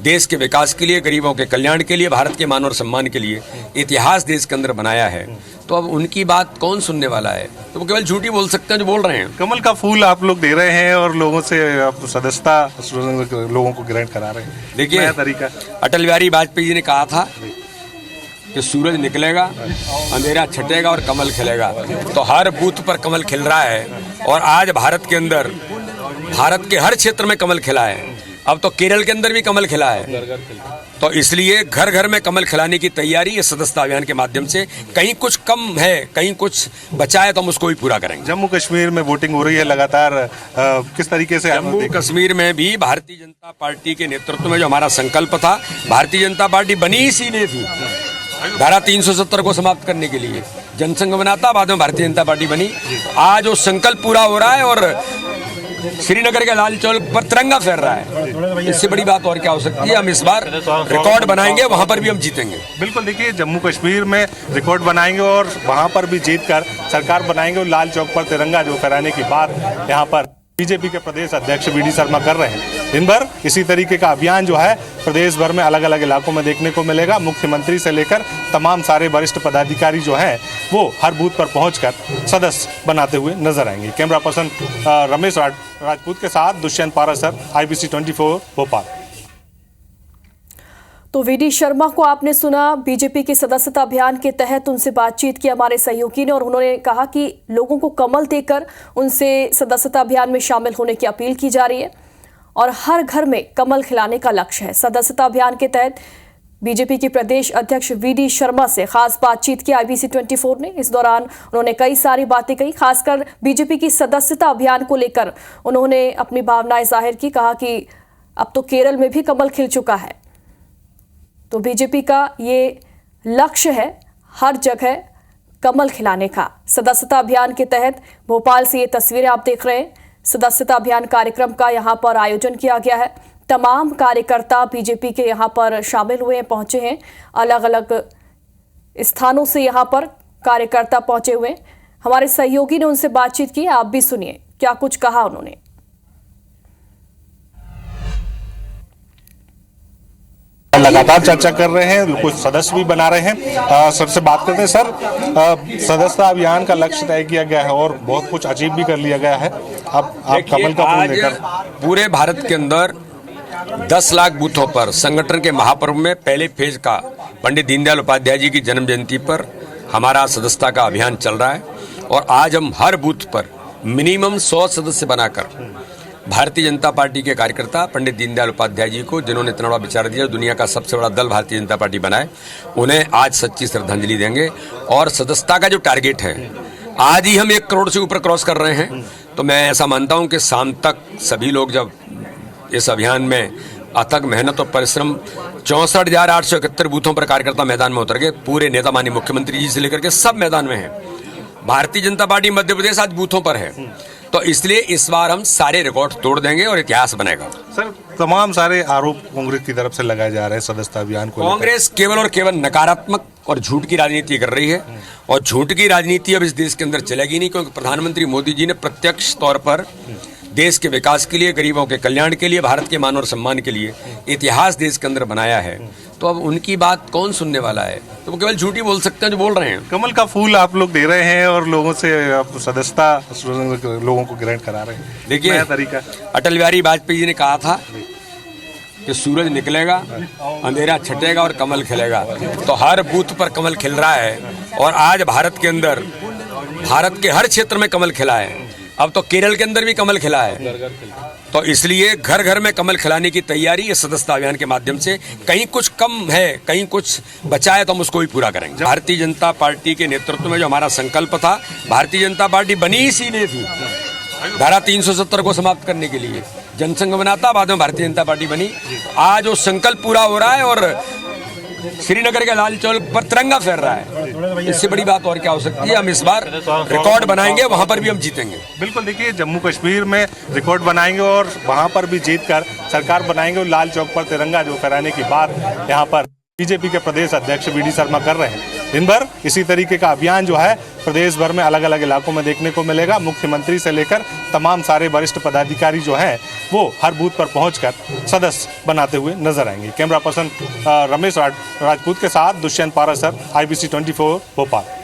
देश के विकास के लिए, गरीबों के कल्याण के लिए, भारत के मान और सम्मान के लिए इतिहास देश के अंदर बनाया है। तो अब उनकी बात कौन सुनने वाला है? तो वो केवल झूठी बोल सकते हैं जो बोल रहे हैं। कमल का फूल आप लोग दे रहे हैं और लोगों से आप सदस्यता लोगों को ग्रहण करा रहे हैं। देखिए, नया तरीका। अटल बिहारी वाजपेयी जी ने कहा था कि सूरज निकलेगा, अंधेरा छटेगा और कमल खिलेगा। तो हर बूथ पर कमल खिल रहा है और आज भारत के अंदर, भारत के हर क्षेत्र में कमल खिला है। अब तो केरल के अंदर भी कमल खिला है। तो इसलिए घर घर में कमल खिलाने की तैयारी इस सदस्यता अभियान के माध्यम से, कहीं कुछ कम है, कहीं कुछ बचा है तो हम उसको भी पूरा करेंगे। जम्मू कश्मीर में वोटिंग हो रही है लगातार, किस तरीके से? जम्मू कश्मीर में भी भारतीय जनता पार्टी के नेतृत्व में जो हमारा संकल्प था, भारतीय जनता पार्टी बनी इसीलिए थी धारा 370 को समाप्त करने के लिए। जनसंघ बना था, बाद में भारतीय जनता पार्टी बनी। आज वो संकल्प पूरा हो रहा है और श्रीनगर के लाल चौक पर तिरंगा फहर रहा है। इससे बड़ी बात और क्या हो सकती है? हम इस बार रिकॉर्ड बनाएंगे, वहां पर भी हम जीतेंगे। बिल्कुल, देखिए जम्मू कश्मीर में रिकॉर्ड बनाएंगे और वहां पर भी जीतकर सरकार बनाएंगे और लाल चौक पर तिरंगा जो फहराने की बात यहाँ पर बीजेपी के प्रदेश अध्यक्ष वी डी शर्मा कर रहे हैं। दिन भर इसी तरीके का अभियान जो है प्रदेश भर में अलग अलग इलाकों में देखने को मिलेगा। मुख्यमंत्री से लेकर तमाम सारे वरिष्ठ पदाधिकारी जो हैं वो हर बूथ पर पहुंचकर सदस्य बनाते हुए नजर आएंगे। कैमरा पर्सन रमेश राजपूत के साथ दुष्यंत पारासर, IBC 24 भोपाल। तो वी डी शर्मा को आपने सुना। बीजेपी की सदस्यता अभियान के तहत उनसे बातचीत की हमारे सहयोगी ने और उन्होंने कहा कि लोगों को कमल देकर उनसे सदस्यता अभियान में शामिल होने की अपील की जा रही है और हर घर में कमल खिलाने का लक्ष्य है। सदस्यता अभियान के तहत बीजेपी के प्रदेश अध्यक्ष वी डी शर्मा से खास बातचीत की IBC 24 ने। इस दौरान उन्होंने कई सारी बातें कही, खासकर बीजेपी की सदस्यता अभियान को लेकर उन्होंने अपनी भावनाएं जाहिर की। कहा कि अब तो केरल में भी कमल खिल चुका है। तो बीजेपी का ये लक्ष्य है हर जगह कमल खिलाने का। सदस्यता अभियान के तहत भोपाल से ये तस्वीरें आप देख रहे हैं। सदस्यता अभियान कार्यक्रम का यहाँ पर आयोजन किया गया है। तमाम कार्यकर्ता बीजेपी के यहाँ पर शामिल हुए हैं, पहुंचे हैं। अलग अलग स्थानों से यहाँ पर कार्यकर्ता पहुंचे हुए। हमारे सहयोगी ने उनसे बातचीत की, आप भी सुनिए क्या कुछ कहा उन्होंने। लगातार चर्चा कर रहे हैं, कुछ सदस्य भी बना रहे हैं। सर से बात करते हैं। सर, सदस्यता अभियान का लक्ष्य तय किया गया है और बहुत कुछ अचीव भी कर लिया गया है। अब आप कमल का फूल लेकर पूरे भारत के अंदर 10 लाख बूथों पर संगठन के महापर्व में पहले फेज का पंडित दीनदयाल उपाध्याय जी की जन्म जयंती पर हमारा सदस्यता का अभियान चल रहा है और आज हम हर बूथ पर मिनिमम 100 सदस्य बनाकर भारतीय जनता पार्टी के कार्यकर्ता पंडित दीनदयाल उपाध्याय जी को, जिन्होंने इतना बड़ा विचार दिया, दुनिया का सबसे बड़ा दल भारतीय जनता पार्टी बनाए, उन्हें आज सच्ची श्रद्धांजलि देंगे। और सदस्यता का जो टारगेट है, आज ही हम 1 करोड़ से ऊपर क्रॉस कर रहे हैं। तो मैं ऐसा मानता हूं कि शाम तक सभी लोग जब इस अभियान में अथक मेहनत और परिश्रम 64,871 बूथों पर कार्यकर्ता मैदान में उतर गए। पूरे नेता माननीय मुख्यमंत्री जी से लेकर के सब मैदान में हैं। भारतीय जनता पार्टी मध्य प्रदेश आज बूथों पर है। तो इसलिए इस बार हम सारे रिकॉर्ड तोड़ देंगे और इतिहास बनेगा। सर, तमाम सारे आरोप कांग्रेस की तरफ से लगाए जा रहे हैं सदस्यता अभियान को। कांग्रेस केवल और केवल नकारात्मक और झूठ की राजनीति कर रही है और झूठ की राजनीति अब इस देश के अंदर चलेगी नहीं, क्योंकि प्रधानमंत्री मोदी जी ने प्रत्यक्ष तौर पर देश के विकास के लिए, गरीबों के कल्याण के लिए, भारत के मान और सम्मान के लिए इतिहास देश के अंदर बनाया है। तो अब उनकी बात कौन सुनने वाला है? तो वो केवल झूठी बोल सकते हैं जो बोल रहे हैं। कमल का फूल आप लोग दे रहे हैं और लोगों से सदस्यता लोगों को ग्रहण करा रहे हैं। देखिए, नया तरीका। अटल बिहारी वाजपेयी जी ने कहा था कि सूरज निकलेगा, अंधेरा छटेगा और कमल खिलेगा। तो हर बूथ पर कमल खिल रहा है और आज भारत के अंदर, भारत के हर क्षेत्र में कमल खिला है। अब तो केरल के अंदर भी कमल खिला है। तो इसलिए घर घर में कमल खिलाने की तैयारी इस सदस्यता अभियान के माध्यम से, कहीं कुछ कम है, कहीं कुछ बचा है तो हम उसको भी पूरा करेंगे। भारतीय जनता पार्टी के नेतृत्व में जो हमारा संकल्प था, भारतीय जनता पार्टी बनी इसीलिए थी धारा 370 को समाप्त करने के लिए। जनसंघ बना था, बाद में भारतीय जनता पार्टी बनी। आज वो संकल्प पूरा हो रहा है और श्रीनगर के लाल चौक पर तिरंगा फहर रहा है। इससे बड़ी बात और क्या हो सकती है? हम इस बार रिकॉर्ड बनाएंगे, वहां पर भी हम जीतेंगे। बिल्कुल, देखिए जम्मू कश्मीर में रिकॉर्ड बनाएंगे और वहां पर भी जीतकर सरकार बनाएंगे और लाल चौक पर तिरंगा जो फहराने की बात यहाँ पर बीजेपी के प्रदेश अध्यक्ष वी डी शर्मा कर रहे हैं। दिन भर इसी तरीके का अभियान जो है प्रदेश भर में अलग अलग इलाकों में देखने को मिलेगा। मुख्यमंत्री से लेकर तमाम सारे वरिष्ठ पदाधिकारी जो हैं वो हर बूथ पर पहुंचकर सदस्य बनाते हुए नजर आएंगे। कैमरा पर्सन रमेश राजपूत के साथ दुष्यंत पारासर, IBC 24 भोपाल।